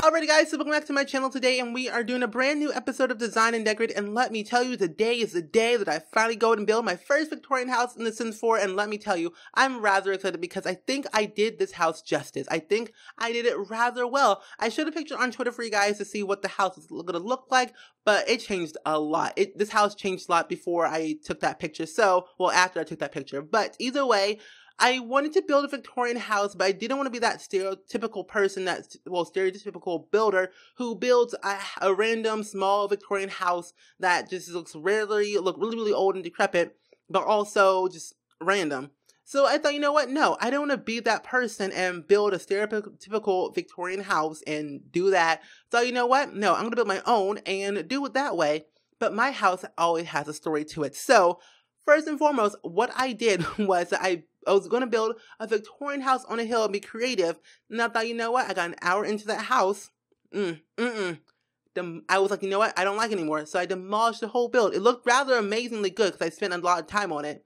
Alrighty guys, so welcome back to my channel today, and we are doing a brand new episode of Design and Decorate, and let me tell you, today is the day that I finally go and build my first Victorian house in The Sims 4, and let me tell you, I'm rather excited because I think I did this house justice. I think I did it rather well. I showed a picture on Twitter for you guys to see what the house is going to look like, but it changed a lot. This house changed a lot before I took that picture, well, after I took that picture, but either way, I wanted to build a Victorian house, but I didn't want to be that stereotypical person, stereotypical builder who builds a random small Victorian house that just looks really old and decrepit, but also just random. So I thought, you know what? No, I don't want to be that person and build a stereotypical Victorian house and do that. So you know what? No, I'm going to build my own and do it that way. But my house always has a story to it. So first and foremost, what I did was I was going to build a Victorian house on a hill and be creative. And I thought, you know what? I got an hour into that house. I was like, you know what? I don't like it anymore. So I demolished the whole build. It looked rather amazingly good because I spent a lot of time on it.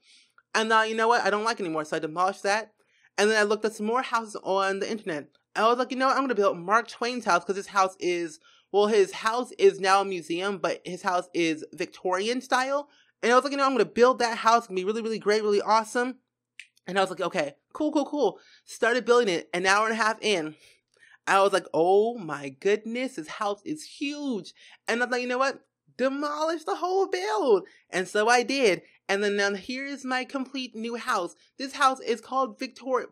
And you know what? I don't like it anymore. So I demolished that. And then I looked at some more houses on the internet. I was like, you know what? I'm going to build Mark Twain's house because his house is, well, his house is now a museum, but his house is Victorian style. And I was like, you know, I'm going to build that house. It's going to be really, really great, really awesome. And I was like, okay, cool. Started building it an hour and a half in. I was like, oh my goodness, this house is huge. And I thought, you know what? Demolish the whole build. And so I did. And then now here's my complete new house. This house is called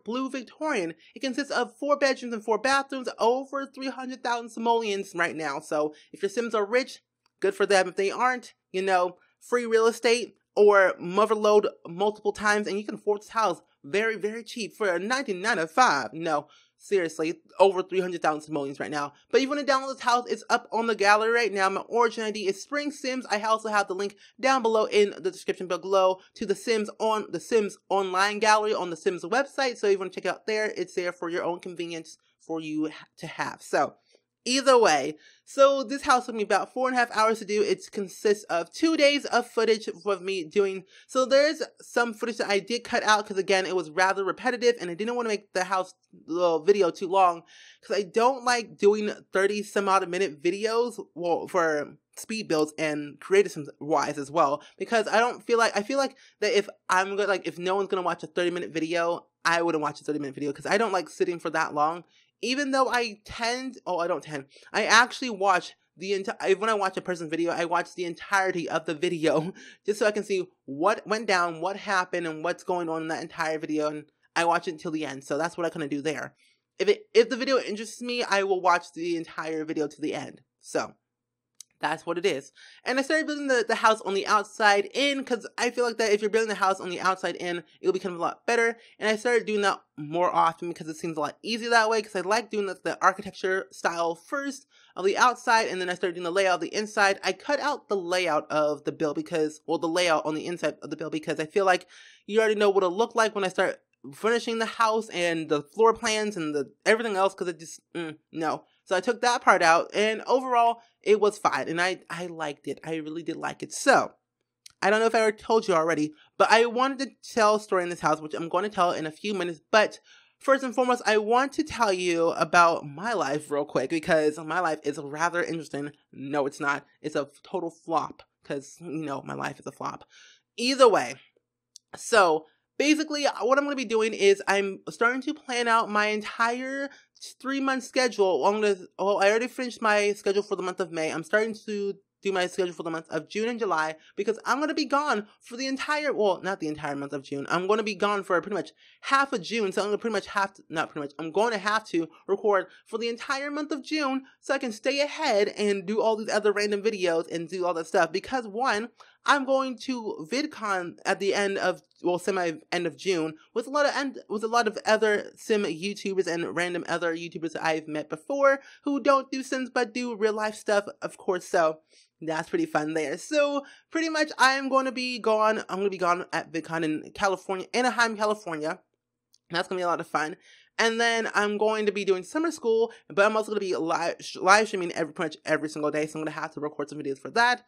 Blue Victorian. It consists of 4 bedrooms and 4 bathrooms, over 300,000 simoleons right now. So if your Sims are rich, good for them. If they aren't, you know, free real estate or motherload multiple times, and you can afford this house very, very cheap for a 1995. No, seriously, over 300,000 simoleons right now. But if you want to download this house, it's up on the gallery right now. My origin ID is SpringSims. I also have the link down below in the description below to the Sims online gallery on the Sims website. So if you want to check it out there, it's there for your own convenience for you to have. So either way, so this house took me about 4.5 hours to do. It consists of 2 days of footage of me doing, so there's some footage that I did cut out because again, it was rather repetitive and I didn't want to make the house video too long because I don't like doing 30 some odd minute videos, well, for speed builds and creative wise as well, because I feel like that if no one's going to watch a 30-minute video, I wouldn't watch a 30-minute video because I don't like sitting for that long. Even though I actually watch when I watch a person's video, I watch the entirety of the video just so I can see what went down, what happened, and what's going on in that entire video, and I watch it until the end. So that's what I'm going to do there. If the video interests me, I will watch the entire video to the end. So that's what it is. And I started building the house on the outside in because I feel like that if you're building the house on the outside in, it'll become a lot better. And I started doing that more often because it seems a lot easier that way because I like doing the architecture style first of the outside, and then I started doing the layout of the inside. I cut out the layout of the build because, well, the layout on the inside of the build because I feel like you already know what it'll look like when I start furnishing the house and the floor plans and everything else because it just, no. So I took that part out, and overall, it was fine, and I liked it. I really did like it. So, I don't know if I already told you already, but I wanted to tell a story in this house, which I'm going to tell in a few minutes, but first and foremost, I want to tell you about my life real quick, because my life is rather interesting. No, it's not. It's a total flop, because, you know, my life is a flop. Either way, so basically, what I'm going to be doing is I'm starting to plan out my entire 3-month schedule. I already finished my schedule for the month of May. I'm starting to do my schedule for the month of June and July because I'm going to be gone for the entire, well, not the entire month of June. I'm going to be gone for pretty much half of June. So I'm going to I'm going to have to record for the entire month of June so I can stay ahead and do all these other random videos and do all that stuff. Because one, I'm going to VidCon at the end of, well, semi-end of June with a lot of other sim YouTubers and random other YouTubers that I've met before who don't do Sims but do real life stuff, of course. So that's pretty fun there. So pretty much I'm going to be gone. I'm going to be gone at VidCon in California, Anaheim, California. That's going to be a lot of fun. And then I'm going to be doing summer school, but I'm also going to be live streaming pretty much every single day. So I'm going to have to record some videos for that.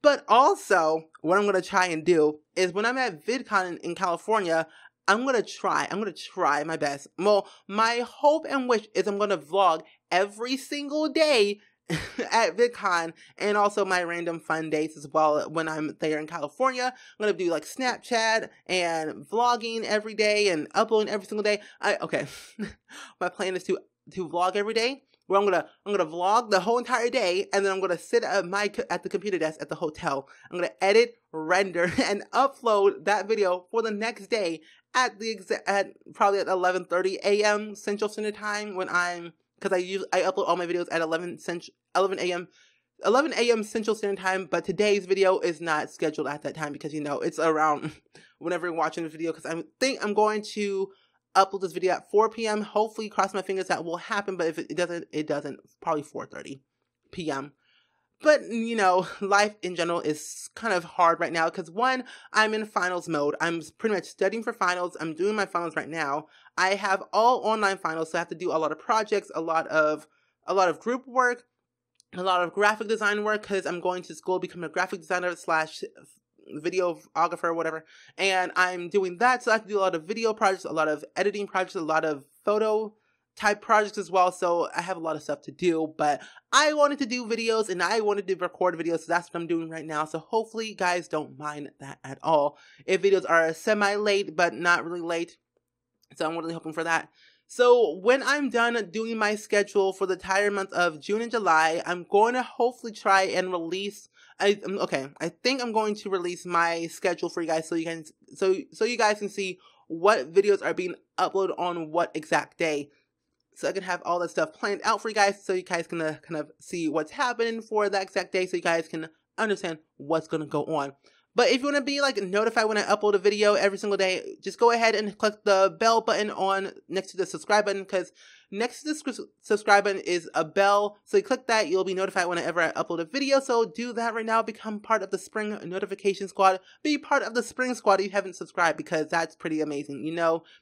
But also, what I'm going to try and do is when I'm at VidCon in California, I'm going to try my best. Well, my hope and wish is I'm going to vlog every single day at VidCon, and also my random fun days as well when I'm there in California. I'm going to do like Snapchat and vlogging every day and uploading every single day. Okay, my plan is to vlog every day. Where I'm gonna vlog the whole entire day, and then I'm gonna sit at the computer desk at the hotel. I'm gonna edit, render, and upload that video for the next day at probably at 11:30 a.m. Central Standard Time because I upload all my videos at 11 a.m. Central Standard Time. But today's video is not scheduled at that time because it's around whenever you're watching the video. Because I'm going to upload this video at 4 p.m. Hopefully, cross my fingers that will happen. But if it doesn't, probably 4:30 p.m. But, life in general is kind of hard right now because, one, I'm in finals mode. I'm pretty much studying for finals. I'm doing my finals right now. I have all online finals, so I have to do a lot of projects, a lot of group work, a lot of graphic design work because I'm going to school to become a graphic designer / videographer or whatever. And I'm doing that, so I have to do a lot of video projects, a lot of editing projects, a lot of photo type projects as well. So I have a lot of stuff to do, but I wanted to do videos and I wanted to record videos, so that's what I'm doing right now. So hopefully you guys don't mind that at all if videos are semi-late but not really late. So I'm really hoping for that. So when I'm done doing my schedule for the entire month of June and July, I'm going to hopefully try and release I think I'm going to release my schedule for you guys so you guys can see what videos are being uploaded on what exact day. So I can have all that stuff planned out for you guys so you guys can kind of see what's happening for that exact day so you guys can understand what's going to go on. But if you want to be notified when I upload a video every single day, just go ahead and click the bell button next to the subscribe button, because next to the subscribe button is a bell. So you click that, you'll be notified whenever I upload a video. So do that right now. Become part of the Spring Notification Squad. Be part of the Spring Squad if you haven't subscribed, because that's pretty amazing,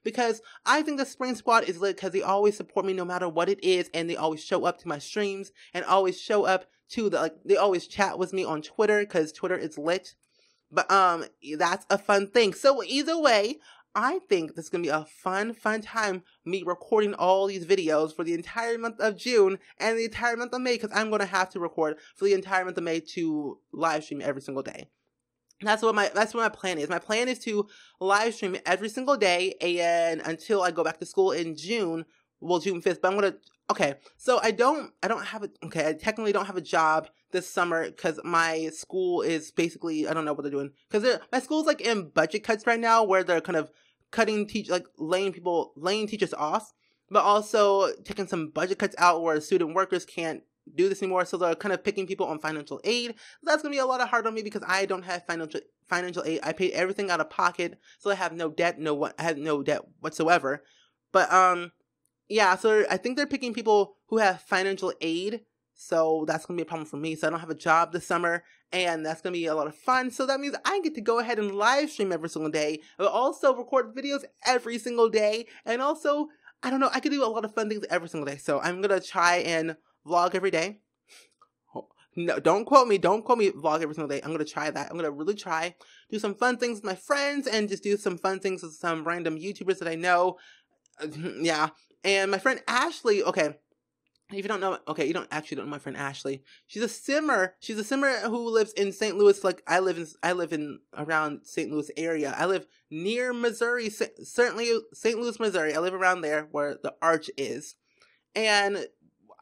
because I think the Spring Squad is lit because they always support me no matter what it is, and they always show up to my streams and always show up to they always chat with me on Twitter because Twitter is lit. But that's a fun thing. So either way, I think this is going to be a fun time, me recording all these videos for the entire month of June and the entire month of May, because I'm going to have to record for the entire month of May to live stream every single day. That's what my plan is. My plan is to live stream every single day and until I go back to school in June. Well, June 5th, but I'm going to, so I technically don't have a job this summer because my school is basically, I don't know what they're doing. Because my school's in budget cuts right now where they're kind of cutting laying teachers off, but also taking some budget cuts out where student workers can't do this anymore. So they're kind of picking people on financial aid. So that's going to be a lot hard on me because I don't have financial aid. I paid everything out of pocket. So I have no debt, I have no debt whatsoever. But, yeah, so I think they're picking people who have financial aid, so that's going to be a problem for me. So I don't have a job this summer, and that's going to be a lot of fun. So that means I get to go ahead and live stream every single day, but also record videos every single day, and also, I don't know, I could do a lot of fun things every single day. So I'm going to try and vlog every day. No, don't quote me vlog every single day. I'm going to try that. I'm going to really try, do some fun things with my friends, and just do some fun things with some random YouTubers that I know. Yeah. And my friend Ashley, if you don't know, you don't know my friend Ashley. She's a simmer. She's a simmer who lives in St. Louis. I live in around St. Louis area. I live near Missouri, certainly St. Louis, Missouri. I live around there where the arch is. And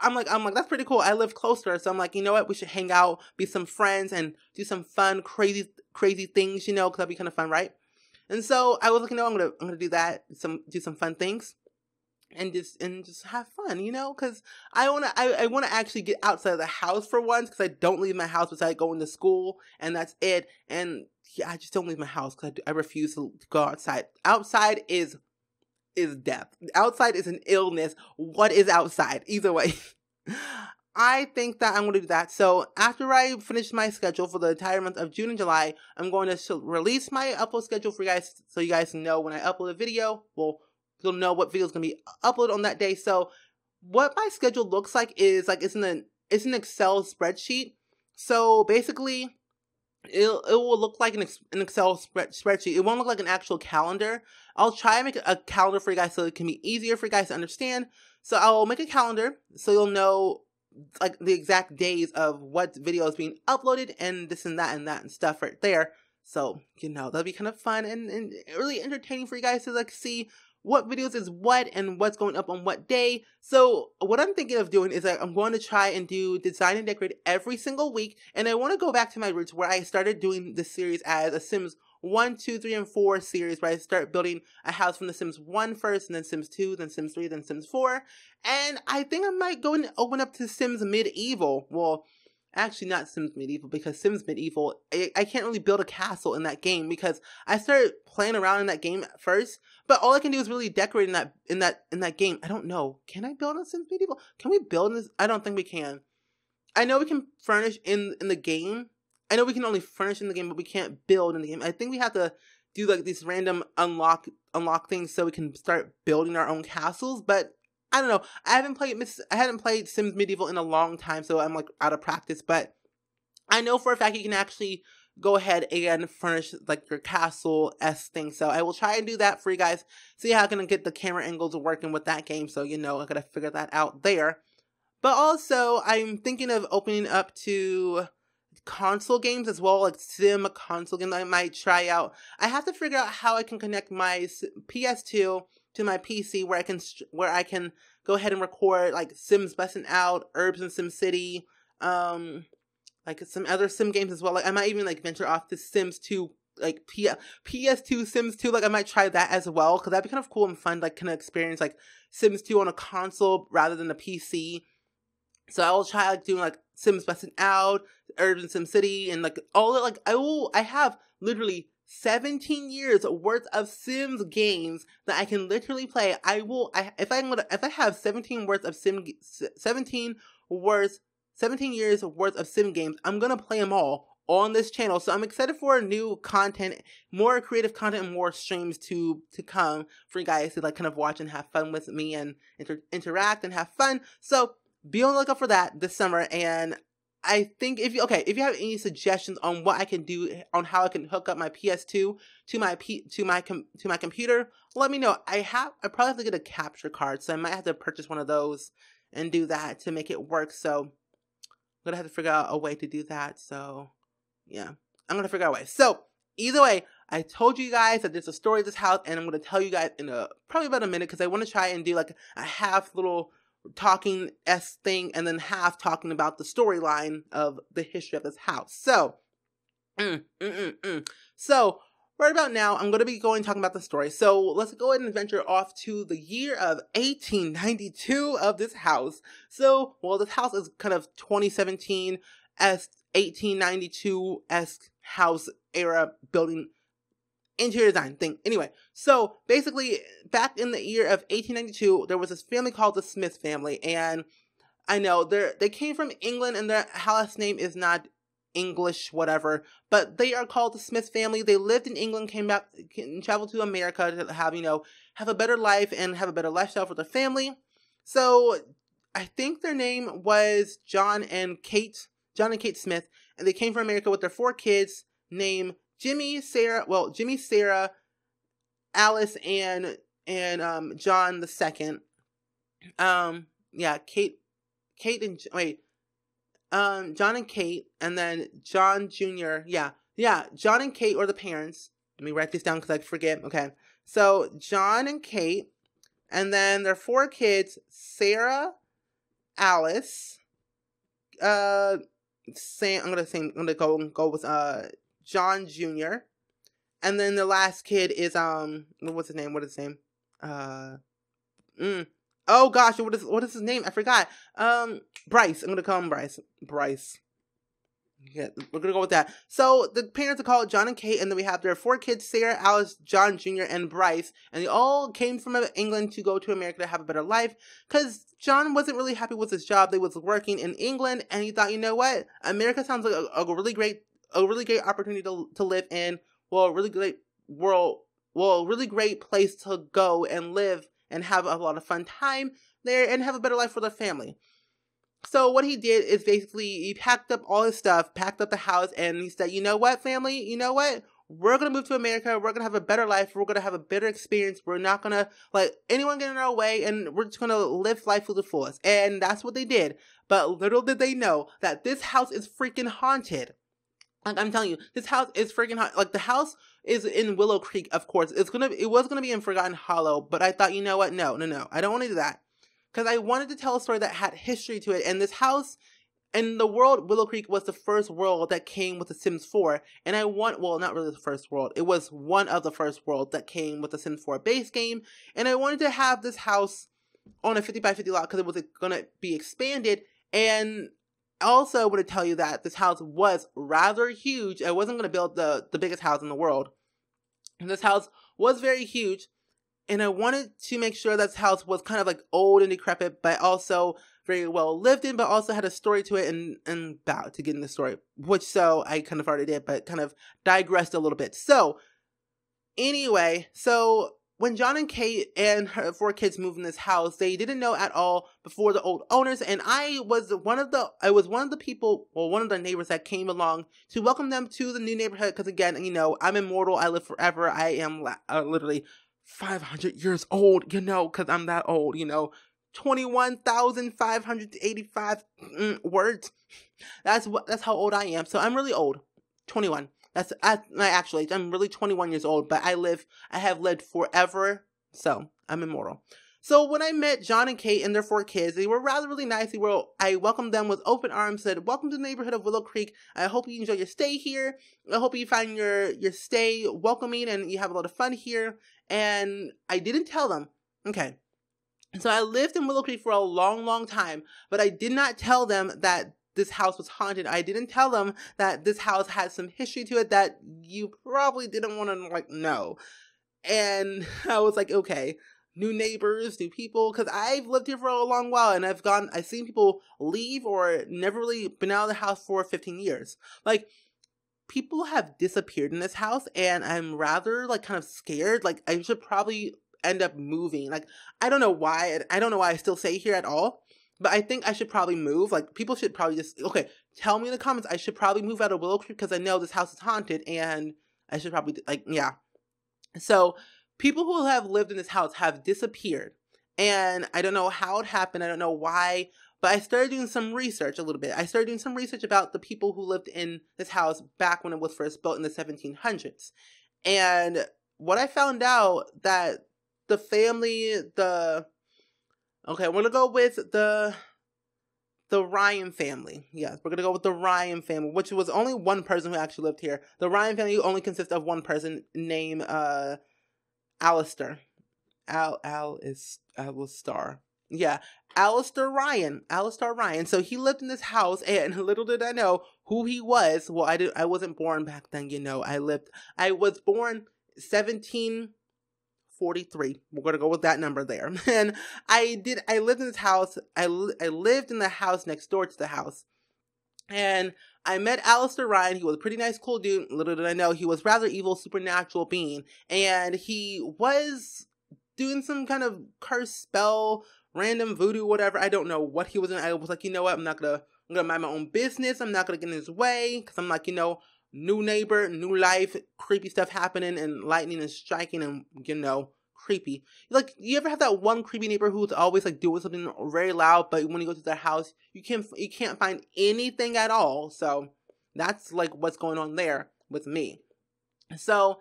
I'm like, that's pretty cool. I live close to her. So I'm like, you know what? We should hang out, be some friends, and do some fun, crazy things, because that'd be kind of fun, right? And so I was like, I'm gonna do that, do some fun things. And just have fun, because I wanna actually get outside of the house for once, because I don't leave my house besides going to school, and that's it. And yeah, I just don't leave my house because I refuse to go outside. Outside is death. Outside is an illness. What is outside? Either way, I think that I'm going to do that. So after I finish my schedule for the entire month of June and July, I'm going to release my upload schedule for you guys so you guys know when I upload a video. Well, you'll know what video is going to be uploaded on that day. So what my schedule looks like is like it's an Excel spreadsheet. So basically, it will look like an Excel spreadsheet. It won't look like an actual calendar. I'll try and make a calendar for you guys so it can be easier for you guys to understand. So I'll make a calendar so you'll know like the exact days of what video is being uploaded and this and that and stuff right there. So, you know, that'll be kind of fun and really entertaining for you guys to like see what videos is what and what's going up on what day. So what I'm thinking of doing is that I'm going to try and do design and decorate every single week. And I want to go back to my roots where I started doing this series as a Sims 1, 2, 3, and 4 series, where I start building a house from the Sims 1 first, and then Sims 2, then Sims 3, then Sims 4. And I think I might go and open up to Sims Medieval. Well, actually not Sims Medieval, because Sims Medieval, I can't really build a castle in that game because I started playing around in that game at first, but all I can do is really decorate in that game. I don't know. Can I build in Sims Medieval? Can we build in this? I don't think we can. I know we can furnish in the game. I know we can only furnish in the game, but we can't build in the game. I think we have to do like these random unlock things so we can start building our own castles, but I don't know. I hadn't played Sims Medieval in a long time, so I'm like out of practice, but I know for a fact you can actually go ahead and furnish like your castle-esque thing. So I will try and do that for you guys. See how I can get the camera angles working with that game. So, you know, I gotta figure that out there. But also, I'm thinking of opening up to console games as well, like sim console games I might try out. I have to figure out how I can connect my PS2 to my PC where I can go ahead and record like Sims Bustin' Out, Herbs in Sim City, like some other sim games as well. Like I might even like venture off to Sims 2, like PS2 Sims 2. Like I might try that as well because that'd be kind of cool and fun. Like kind of experience like Sims 2 on a console rather than a PC. So I will try like doing like Sims Bustin' Out, Herbs in Sim City, and like all like I have literally 17 years worth of Sims games that I can literally play. If I have 17 years worth of Sim games, I'm gonna play them all on this channel. So I'm excited for new content, more creative content, and more streams to come for you guys to like kind of watch and have fun with me and interact and have fun. So be on the lookout for that this summer. And I think if you have any suggestions on what I can do, on how I can hook up my PS2 to my computer, let me know. I probably have to get a capture card, so I might have to purchase one of those and do that to make it work. So I'm gonna have to figure out a way to do that. So yeah, I'm gonna figure out a way. So either way, I told you guys that there's a story of this house, and I'm gonna tell you guys in probably about a minute because I want to try and do like a half little talking-esque thing and then half talking about the storyline of the history of this house. So, So, right about now, I'm going to be talking about the story. So, let's go ahead and venture off to the year of 1892 of this house. So, well, this house is kind of 2017-esque, 1892-esque house era building interior design thing. Anyway, so basically back in the year of 1892, there was this family called the Smith family, and I know they came from England, and their house name is not English, whatever, but they are called the Smith family. They lived in England, came back, traveled to America to have a better life and have a better lifestyle for their family. So I think their name was John and Kate Smith, and they came from America with their 4 kids named Jimmy, Sarah, Alice, and John the second. Yeah, John and Kate, and then John Jr. Yeah, John and Kate were the parents. Let me write this down because I forget. Okay, so John and Kate, and then their 4 kids: Sarah, Alice, I'm gonna go with John Jr. And then the last kid is what's his name? Oh gosh, what is his name? I forgot. Bryce. I'm gonna call him Bryce. Bryce. Yeah, we're gonna go with that. So the parents are called John and Kate, and then we have their 4 kids: Sarah, Alice, John Jr., and Bryce. And they all came from England to go to America to have a better life, because John wasn't really happy with his job. They was working in England, and he thought, you know what, America sounds like a really great opportunity to live in. Well, a really great world a really great place to go and live and have a lot of fun time there and have a better life for their family. So what he did is basically he packed up all his stuff, packed up the house, and he said, you know what, family? You know what? We're going to move to America. We're going to have a better life. We're going to have a better experience. We're not going to let anyone get in our way, and we're just going to live life to the fullest. And that's what they did. But little did they know that this house is freaking haunted. Like, I'm telling you, this house is freaking haunted. Like, the house is in Willow Creek, of course. It was going to be in Forgotten Hollow, but I thought, you know what? No. I don't want to do that. Because I wanted to tell a story that had history to it. And this house and the world, Willow Creek, was the first world that came with The Sims 4. And well, not really the first world. It was one of the first worlds that came with The Sims 4 base game. And I wanted to have this house on a 50 by 50 lot because it was going to be expanded. And also I want to tell you that this house was rather huge. I wasn't going to build the biggest house in the world. And this house was very huge. And I wanted to make sure that this house was kind of like old and decrepit, but also very well lived in, but also had a story to it and about to get in the story, which so I kind of already did, but kind of digressed a little bit. So anyway, so when John and Kate and her 4 kids moved in this house, they didn't know at all before the old owners, and I was one of the people, well, one of the neighbors that came along to welcome them to the new neighborhood, because again, you know, I'm immortal, I live forever, I am literally 500 years old, you know, because I'm that old, you know, 21,585 words. That's how old I am. So I'm really old. 21. That's my actual age. I'm really 21 years old, but I have lived forever, so I'm immortal. So when I met John and Kate and their 4 kids, they were really nice. I welcomed them with open arms, said, welcome to the neighborhood of Willow Creek. I hope you enjoy your stay here. I hope you find your stay welcoming and you have a lot of fun here. And I didn't tell them. Okay. So I lived in Willow Creek for a long, long time, but I did not tell them that this house was haunted. I didn't tell them that this house had some history to it that you probably didn't want to know. And I was like, okay, new neighbors, new people, because I've lived here for a long while and I've seen people leave or never really been out of the house for 15 years. Like, people have disappeared in this house and I'm rather kind of scared. Like, I should probably end up moving. Like, I don't know why I still stay here at all, but I think I should probably move. Like, people should probably tell me in the comments I should probably move out of Willow Creek because I know this house is haunted and I should probably, yeah. So people who have lived in this house have disappeared and I don't know how it happened. I don't know why, but I started doing some research a little bit. I started doing some research about the people who lived in this house back when it was first built in the 1700s. And what I found out that the family, we're going to go with the Ryan family. Yes, we're going to go with the Ryan family, which was only one person who actually lived here. The Ryan family only consists of one person named Alistair. Alistair. Yeah, Alistair Ryan. So he lived in this house, and little did I know who he was. Well, I wasn't born back then, you know. I was born 1743. We're gonna go with that number there. And I lived in this house. I lived in the house next door to the house. And I met Alistair Ryan. He was a pretty nice, cool dude. Little did I know he was rather evil, supernatural being. And he was doing some kind of curse spell, random voodoo, whatever. I don't know what he was doing. I was like, you know what? I'm gonna mind my own business. I'm not gonna get in his way. Because I'm like, you know, new neighbor, new life, creepy stuff happening, and lightning is striking, and, you know, creepy. Like, you ever have that one creepy neighbor who's always doing something very loud, but when you go to their house, you can't find anything at all. So that's what's going on there with me. So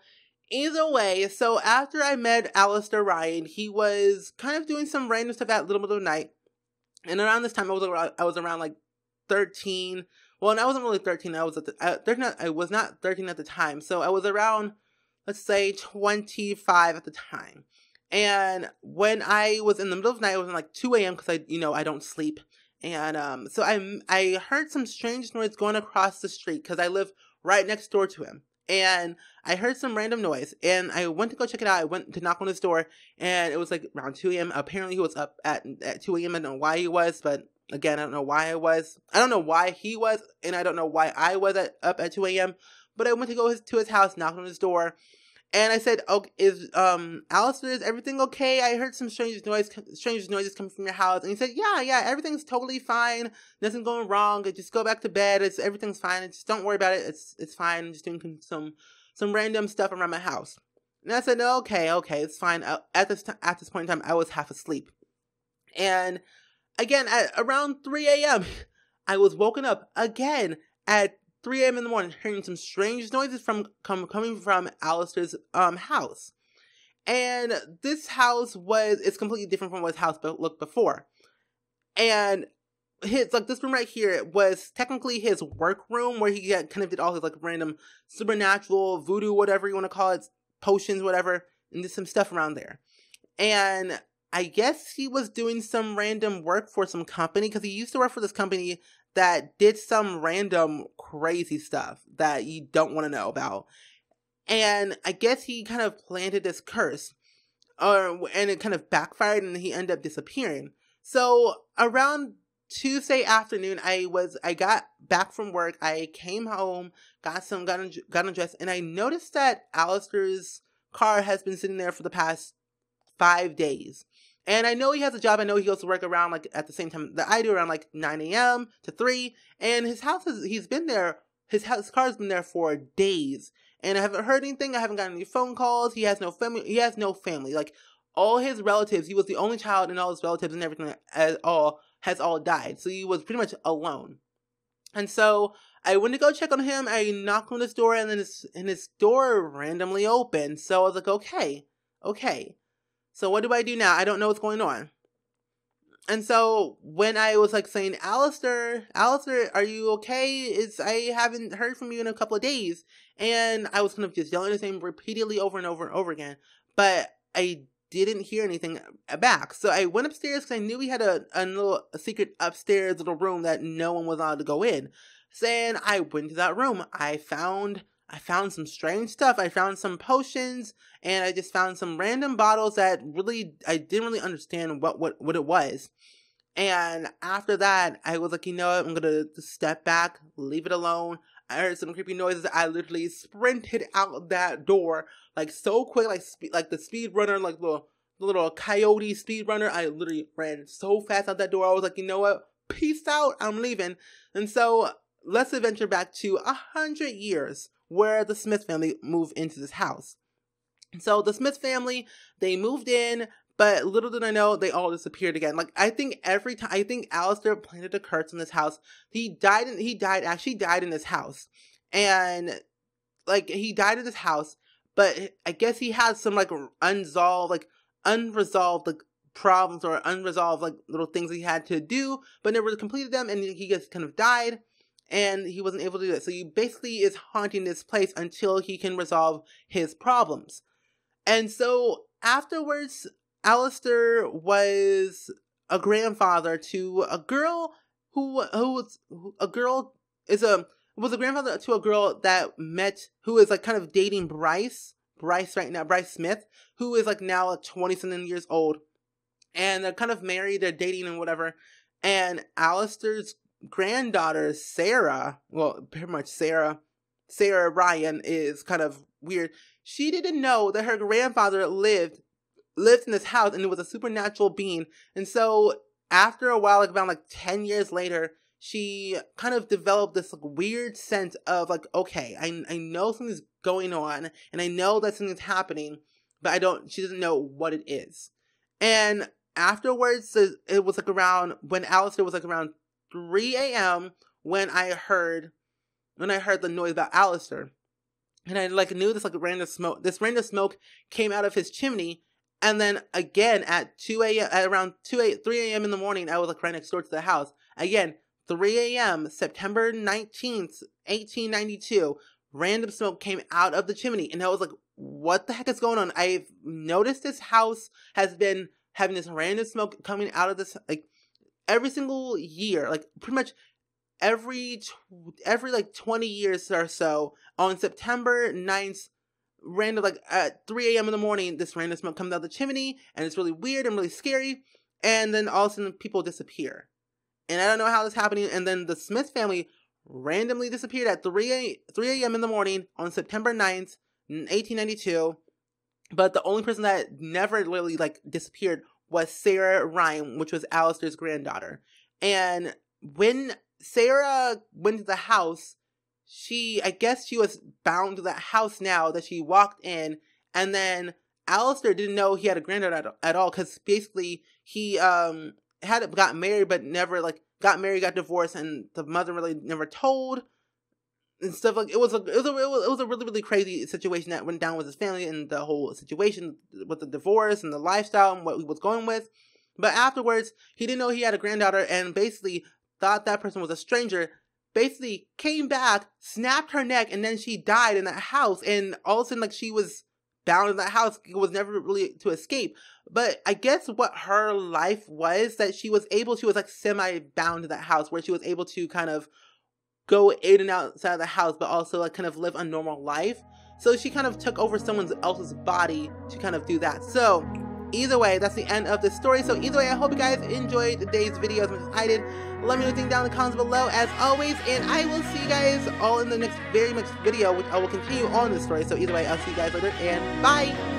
either way, so after I met Alistair Ryan, he was kind of doing some random stuff at little middle of the night. And around this time, I was around 13. Well, and I wasn't really 13. I was I was not 13 at the time. So I was around, let's say, 25 at the time. And when I was in the middle of the night, it was 2 a.m. because I don't sleep. And so I heard some strange noise going across the street because I live right next door to him. And I heard some random noise, and I went to go check it out. I went to knock on his door, and it was around 2 a.m. Apparently, he was up at 2 a.m. I don't know why he was, but again, I don't know why I was. I don't know why he was, and I don't know why I was up at 2 a.m. But I went to go to his house, knocked on his door, And I said, "Okay, Alistair, is everything okay? I heard some strange noises coming from your house." And he said, "Yeah, everything's totally fine. Nothing going wrong. Just go back to bed. Everything's fine. Just don't worry about it. It's fine. I'm just doing some random stuff around my house." And I said, "Okay, it's fine." At this point in time, I was half asleep. And again, at around 3 a.m., I was woken up again at 3 a.m. in the morning, hearing some strange noises coming from Alistair's house. And this house it's completely different from what his house looked before. And this room right here was technically his work room, where he kind of did all his random supernatural, voodoo, whatever you want to call it, potions, whatever, and did some stuff around there. And I guess he was doing some random work for some company, because he used to work for this company that did some random crazy stuff that you don't want to know about. And I guess he kind of planted this curse, and it kind of backfired, and he ended up disappearing. So around Tuesday afternoon, I got back from work. I came home, got undressed, and I noticed that Alistair's car has been sitting there for the past 5 days. And I know he has a job. I know he goes to work around at the same time that I do, around 9 a.m. to 3. And his house he's been there. His car's been there for days. And I haven't heard anything. I haven't gotten any phone calls. He has no family. All his relatives, he was the only child, and all his relatives and everything has all died. So he was pretty much alone. And so I went to go check on him. I knocked on his door, and then his door randomly opened. So I was like, okay. So what do I do now? I don't know what's going on. And so when I was saying, Alistair, are you okay? I haven't heard from you in a couple of days. And I was kind of just yelling his name repeatedly over and over and over again. But I didn't hear anything back. So I went upstairs, because I knew he had a secret upstairs little room that no one was allowed to go in. So then I went to that room. I found some strange stuff. I found some potions, and I just found some random bottles that I didn't really understand what it was. And after that, I was like, you know what? I'm going to step back, leave it alone. I heard some creepy noises. I literally sprinted out that door, so quick, like the speed runner, the little coyote speed runner. I literally ran so fast out that door. I was like, you know what? Peace out. I'm leaving. And so let's adventure back to 100 years, where the Smith family moved into this house. So the Smith family, they moved in, but little did I know, they all disappeared again. I think Alistair planted a curse in this house. He actually died in this house. And he died in this house, but I guess he had some unresolved problems, or unresolved little things he had to do, but never completed them, and he just kind of died. And he wasn't able to do it. So he basically is haunting this place until he can resolve his problems. And so afterwards, Alistair was a grandfather to a girl was a grandfather to a girl who is kind of dating Bryce right now, Bryce Smith, who is now 20-something years old. And they're kind of married, they're dating and whatever. And Alistair's granddaughter, Sarah Ryan, is kind of weird. She didn't know that her grandfather lived in this house, and it was a supernatural being. And so after a while, around 10 years later, she kind of developed this weird sense of okay, I know something's going on, and I know that something's happening, but she doesn't know what it is. And afterwards, it was around when Alistair was around 3 a.m. when I heard the noise about Alistair. And I knew this random smoke came out of his chimney. And then again at 3 a.m. in the morning, I was right next door to the house. Again, 3 a.m., September 19th, 1892, random smoke came out of the chimney. And I was like, what the heck is going on? I've noticed this house has been having this random smoke coming out of this, every single year, pretty much every 20 years or so, on September 9th, random, at 3 a.m. in the morning, this random smoke comes out of the chimney, and it's really weird and really scary, and then all of a sudden people disappear. And I don't know how this is happening, and then the Smith family randomly disappeared at 3 a.m. in the morning on September 9th, in 1892. But the only person that never really like disappeared was Sarah Ryan, which was Alistair's granddaughter. And when Sarah went to the house, I guess she was bound to that house now that she walked in, and then Alistair didn't know he had a granddaughter at all, because basically he got married but never like got married, got divorced, and the mother really never told and stuff. Like it was a really, really crazy situation that went down with his family and the whole situation with the divorce and the lifestyle and what he was going with. But afterwards, he didn't know he had a granddaughter and basically thought that person was a stranger. Basically came back, snapped her neck, and then she died in that house. And all of a sudden, like, she was bound in that house, was never really to escape. But I guess what her life was, that she was like semi-bound to that house, where she was able to kind of go in and outside of the house, but also like kind of live a normal life. So she kind of took over someone else's body to kind of do that. So either way, that's the end of the story. So either way, I hope you guys enjoyed today's video as much as I did. Let me know anything down in the comments below as always, and I will see you guys all in the very next video, which I will continue on this story. So either way, I'll see you guys later, and bye!